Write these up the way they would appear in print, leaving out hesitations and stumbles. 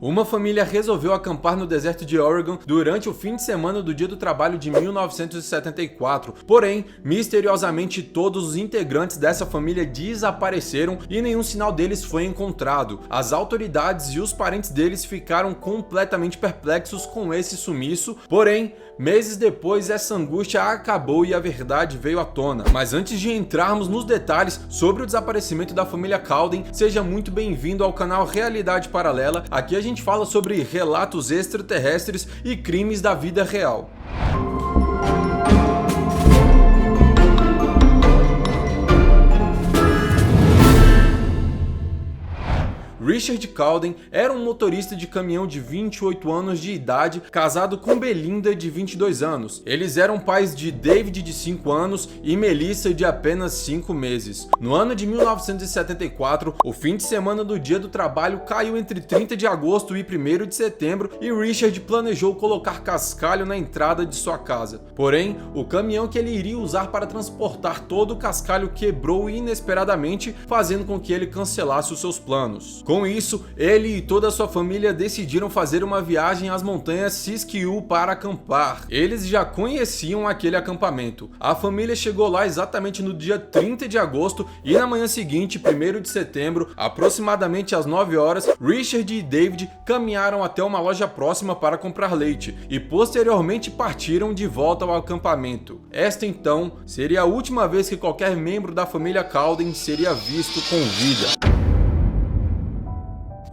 Uma família resolveu acampar no deserto de Oregon durante o fim de semana do Dia do Trabalho de 1974. Porém, misteriosamente todos os integrantes dessa família desapareceram e nenhum sinal deles foi encontrado. As autoridades e os parentes deles ficaram completamente perplexos com esse sumiço, porém, meses depois essa angústia acabou e a verdade veio à tona. Mas antes de entrarmos nos detalhes sobre o desaparecimento da família Cowden, seja muito bem-vindo ao canal Realidade Paralela. Aqui a gente fala sobre relatos extraterrestres e crimes da vida real. Richard Cowden era um motorista de caminhão de 28 anos de idade, casado com Belinda de 22 anos. Eles eram pais de David de 5 anos e Melissa de apenas 5 meses. No ano de 1974, o fim de semana do Dia do Trabalho caiu entre 30 de agosto e 1º de setembro e Richard planejou colocar cascalho na entrada de sua casa. Porém, o caminhão que ele iria usar para transportar todo o cascalho quebrou inesperadamente, fazendo com que ele cancelasse os seus planos. Com isso, ele e toda a sua família decidiram fazer uma viagem às montanhas Siskiyou para acampar. Eles já conheciam aquele acampamento. A família chegou lá exatamente no dia 30 de agosto e na manhã seguinte, 1º de setembro, aproximadamente às 9 horas, Richard e David caminharam até uma loja próxima para comprar leite e posteriormente partiram de volta ao acampamento. Esta então seria a última vez que qualquer membro da família Cowden seria visto com vida.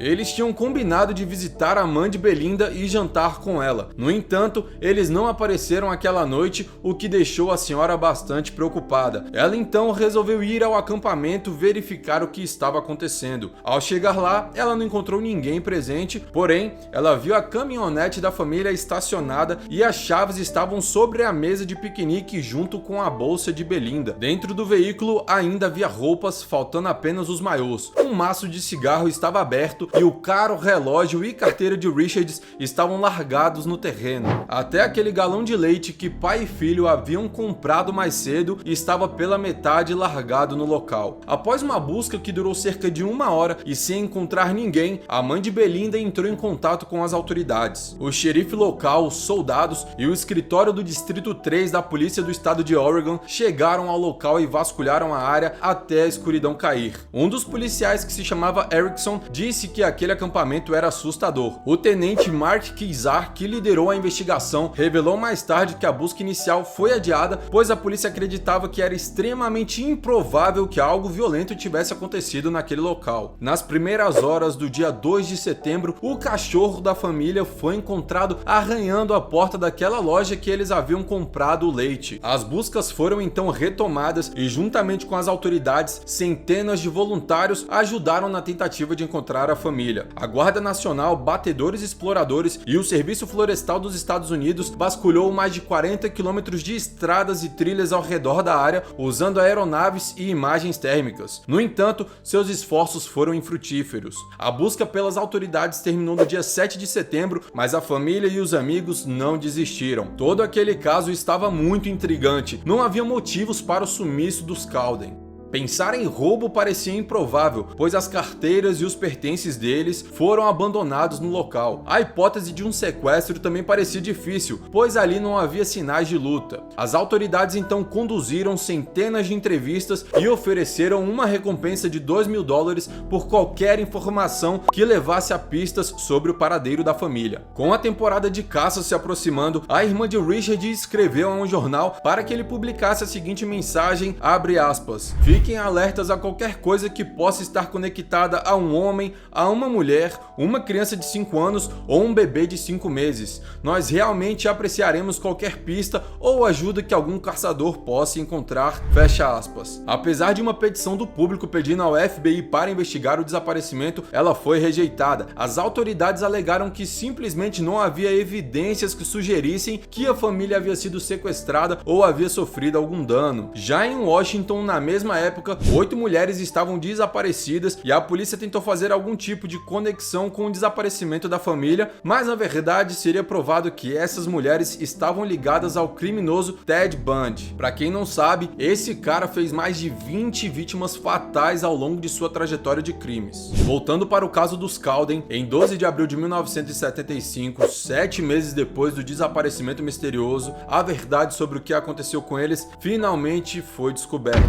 Eles tinham combinado de visitar a mãe de Belinda e jantar com ela. No entanto, eles não apareceram aquela noite, o que deixou a senhora bastante preocupada. Ela então resolveu ir ao acampamento verificar o que estava acontecendo. Ao chegar lá, ela não encontrou ninguém presente, porém, ela viu a caminhonete da família estacionada e as chaves estavam sobre a mesa de piquenique junto com a bolsa de Belinda. Dentro do veículo ainda havia roupas, faltando apenas os maiôs. Um maço de cigarro estava aberto e o caro relógio e carteira de Richards estavam largados no terreno. Até aquele galão de leite que pai e filho haviam comprado mais cedo estava pela metade largado no local. Após uma busca que durou cerca de 1 hora e sem encontrar ninguém, a mãe de Belinda entrou em contato com as autoridades. O xerife local, os soldados e o escritório do Distrito 3 da Polícia do Estado de Oregon chegaram ao local e vasculharam a área até a escuridão cair. Um dos policiais, que se chamava Erickson, disse que aquele acampamento era assustador. O tenente Mark Kizar, que liderou a investigação, revelou mais tarde que a busca inicial foi adiada, pois a polícia acreditava que era extremamente improvável que algo violento tivesse acontecido naquele local. Nas primeiras horas do dia 2 de setembro, o cachorro da família foi encontrado arranhando a porta daquela loja que eles haviam comprado o leite. As buscas foram então retomadas e, juntamente com as autoridades, centenas de voluntários ajudaram na tentativa de encontrar a família. A Guarda Nacional, batedores exploradores e o Serviço Florestal dos Estados Unidos vasculhou mais de 40 quilômetros de estradas e trilhas ao redor da área usando aeronaves e imagens térmicas. No entanto, seus esforços foram infrutíferos. A busca pelas autoridades terminou no dia 7 de setembro, mas a família e os amigos não desistiram. Todo aquele caso estava muito intrigante. Não havia motivos para o sumiço dos Cowden. Pensar em roubo parecia improvável, pois as carteiras e os pertences deles foram abandonados no local. A hipótese de um sequestro também parecia difícil, pois ali não havia sinais de luta. As autoridades então conduziram centenas de entrevistas e ofereceram uma recompensa de $2.000 por qualquer informação que levasse a pistas sobre o paradeiro da família. Com a temporada de caça se aproximando, a irmã de Richard escreveu a um jornal para que ele publicasse a seguinte mensagem, abre aspas: "Fiquem alertas a qualquer coisa que possa estar conectada a um homem, a uma mulher, uma criança de 5 anos ou um bebê de 5 meses. Nós realmente apreciaremos qualquer pista ou ajuda que algum caçador possa encontrar", fecha aspas. Apesar de uma petição do público pedindo ao FBI para investigar o desaparecimento, ela foi rejeitada. As autoridades alegaram que simplesmente não havia evidências que sugerissem que a família havia sido sequestrada ou havia sofrido algum dano. Já em Washington, na mesma época, época, 8 mulheres estavam desaparecidas e a polícia tentou fazer algum tipo de conexão com o desaparecimento da família, mas na verdade seria provado que essas mulheres estavam ligadas ao criminoso Ted Bundy. Para quem não sabe, esse cara fez mais de 20 vítimas fatais ao longo de sua trajetória de crimes. Voltando para o caso dos Cowden, em 12 de abril de 1975, 7 meses depois do desaparecimento misterioso, a verdade sobre o que aconteceu com eles finalmente foi descoberta.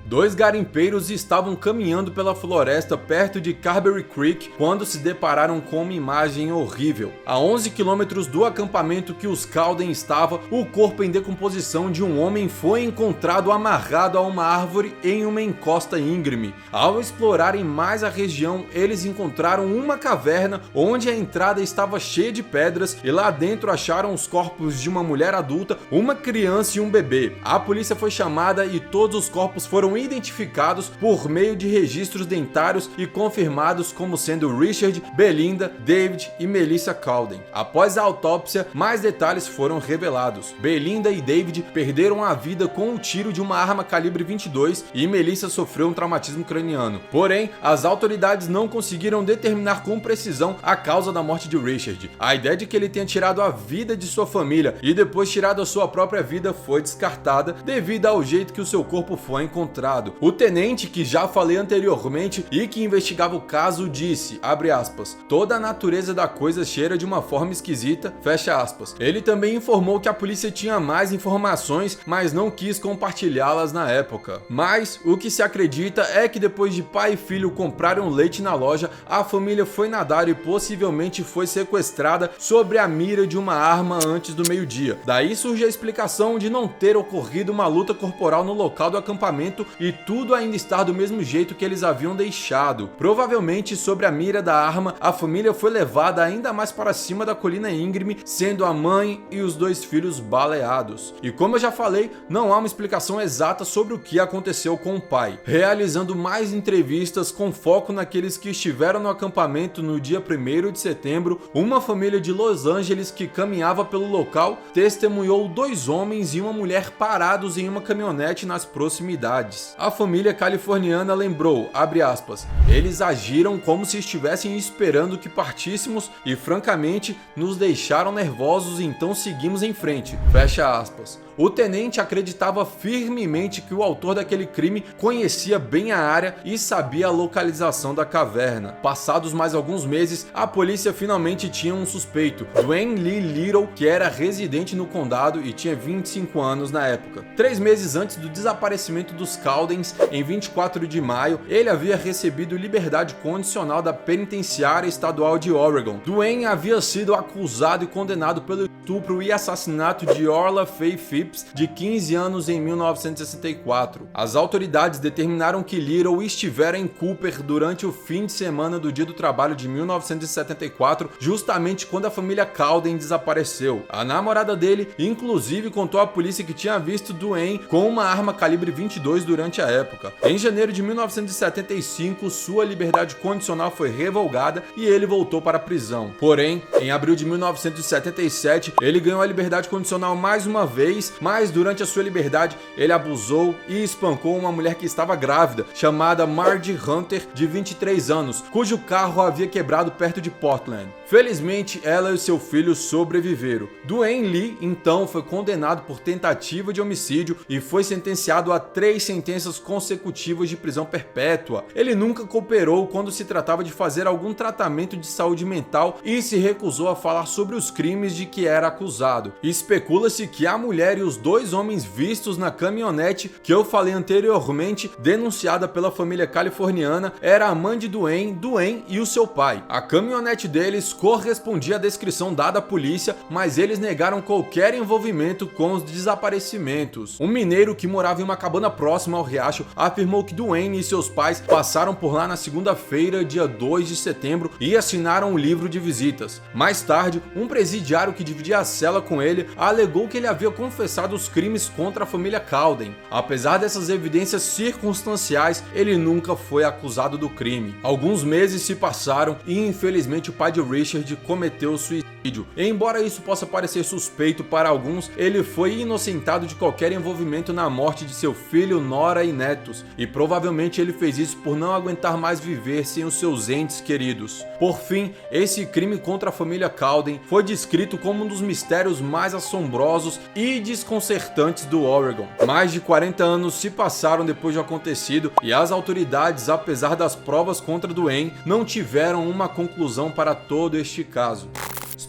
2 garimpeiros estavam caminhando pela floresta perto de Carberry Creek quando se depararam com uma imagem horrível. A 11 quilômetros do acampamento que os Cowden estavam, o corpo em decomposição de um homem foi encontrado amarrado a uma árvore em uma encosta íngreme. Ao explorarem mais a região, eles encontraram uma caverna onde a entrada estava cheia de pedras e lá dentro acharam os corpos de uma mulher adulta, uma criança e um bebê. A polícia foi chamada e todos os corpos foram identificados por meio de registros dentários e confirmados como sendo Richard, Belinda, David e Melissa Cowden. Após a autópsia, mais detalhes foram revelados. Belinda e David perderam a vida com um tiro de uma arma calibre 22 e Melissa sofreu um traumatismo craniano. Porém, as autoridades não conseguiram determinar com precisão a causa da morte de Richard. A ideia de que ele tenha tirado a vida de sua família e depois tirado a sua própria vida foi descartada devido ao jeito que o seu corpo foi encontrado. O tenente, que já falei anteriormente e que investigava o caso, disse, abre aspas, toda a natureza da coisa cheira de uma forma esquisita, fecha aspas. Ele também informou que a polícia tinha mais informações, mas não quis compartilhá-las na época. Mas o que se acredita é que depois de pai e filho comprarem um leite na loja, a família foi nadar e possivelmente foi sequestrada sob a mira de uma arma antes do meio-dia. Daí surge a explicação de não ter ocorrido uma luta corporal no local do acampamento e tudo ainda estar do mesmo jeito que eles haviam deixado. Provavelmente, sobre a mira da arma, a família foi levada ainda mais para cima da colina íngreme, sendo a mãe e os 2 filhos baleados. E como eu já falei, não há uma explicação exata sobre o que aconteceu com o pai. Realizando mais entrevistas com foco naqueles que estiveram no acampamento no dia 1º de setembro, uma família de Los Angeles que caminhava pelo local testemunhou 2 homens e uma mulher parados em uma caminhonete nas proximidades. A família californiana lembrou, abre aspas, eles agiram como se estivessem esperando que partíssemos e francamente nos deixaram nervosos, então seguimos em frente, fecha aspas. O tenente acreditava firmemente que o autor daquele crime conhecia bem a área e sabia a localização da caverna. Passados mais alguns meses, a polícia finalmente tinha um suspeito, Duane Lee Little, que era residente no condado e tinha 25 anos na época. 3 meses antes do desaparecimento dos Cowdens, em 24 de maio, ele havia recebido liberdade condicional da penitenciária estadual de Oregon. Duane havia sido acusado e condenado pelo estupro e assassinato de Orla Faye Phipps, de 15 anos em 1964. As autoridades determinaram que Little estivera em Cooper durante o fim de semana do Dia do Trabalho de 1974, justamente quando a família Cowden desapareceu. A namorada dele, inclusive, contou à polícia que tinha visto Duane com uma arma calibre 22 durante a época. Em janeiro de 1975, sua liberdade condicional foi revogada e ele voltou para a prisão. Porém, em abril de 1977, ele ganhou a liberdade condicional mais uma vez, mas durante a sua liberdade ele abusou e espancou uma mulher que estava grávida, chamada Margie Hunter, de 23 anos, cujo carro havia quebrado perto de Portland. Felizmente, ela e seu filho sobreviveram. Duane Lee, então, foi condenado por tentativa de homicídio e foi sentenciado a 3 sentenças consecutivas de prisão perpétua. Ele nunca cooperou quando se tratava de fazer algum tratamento de saúde mental e se recusou a falar sobre os crimes de que era acusado. Especula-se que a mulher e os 2 homens vistos na caminhonete que eu falei anteriormente, denunciada pela família californiana, era a mãe de Duane e o seu pai. A caminhonete deles correspondia à descrição dada à polícia, mas eles negaram qualquer envolvimento com os desaparecimentos. Um mineiro que morava em uma cabana próxima ao riacho afirmou que Duane e seus pais passaram por lá na segunda-feira, dia 2 de setembro, e assinaram um livro de visitas. Mais tarde, um presidiário que dividia a cela com ele alegou que ele havia confessado os crimes contra a família Cowden. Apesar dessas evidências circunstanciais, ele nunca foi acusado do crime. Alguns meses se passaram e infelizmente o pai de Richard cometeu suicídio. homicídio. E embora isso possa parecer suspeito para alguns, ele foi inocentado de qualquer envolvimento na morte de seu filho, nora e netos, e provavelmente ele fez isso por não aguentar mais viver sem os seus entes queridos. Por fim, esse crime contra a família Cowden foi descrito como um dos mistérios mais assombrosos e desconcertantes do Oregon. Mais de 40 anos se passaram depois do acontecido e as autoridades, apesar das provas contra Duane, não tiveram uma conclusão para todo este caso.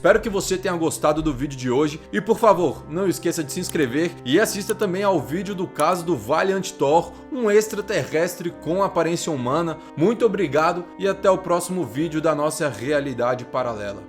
Espero que você tenha gostado do vídeo de hoje e, por favor, não esqueça de se inscrever e assista também ao vídeo do caso do Valiant Thor, um extraterrestre com aparência humana. Muito obrigado e até o próximo vídeo da nossa realidade paralela.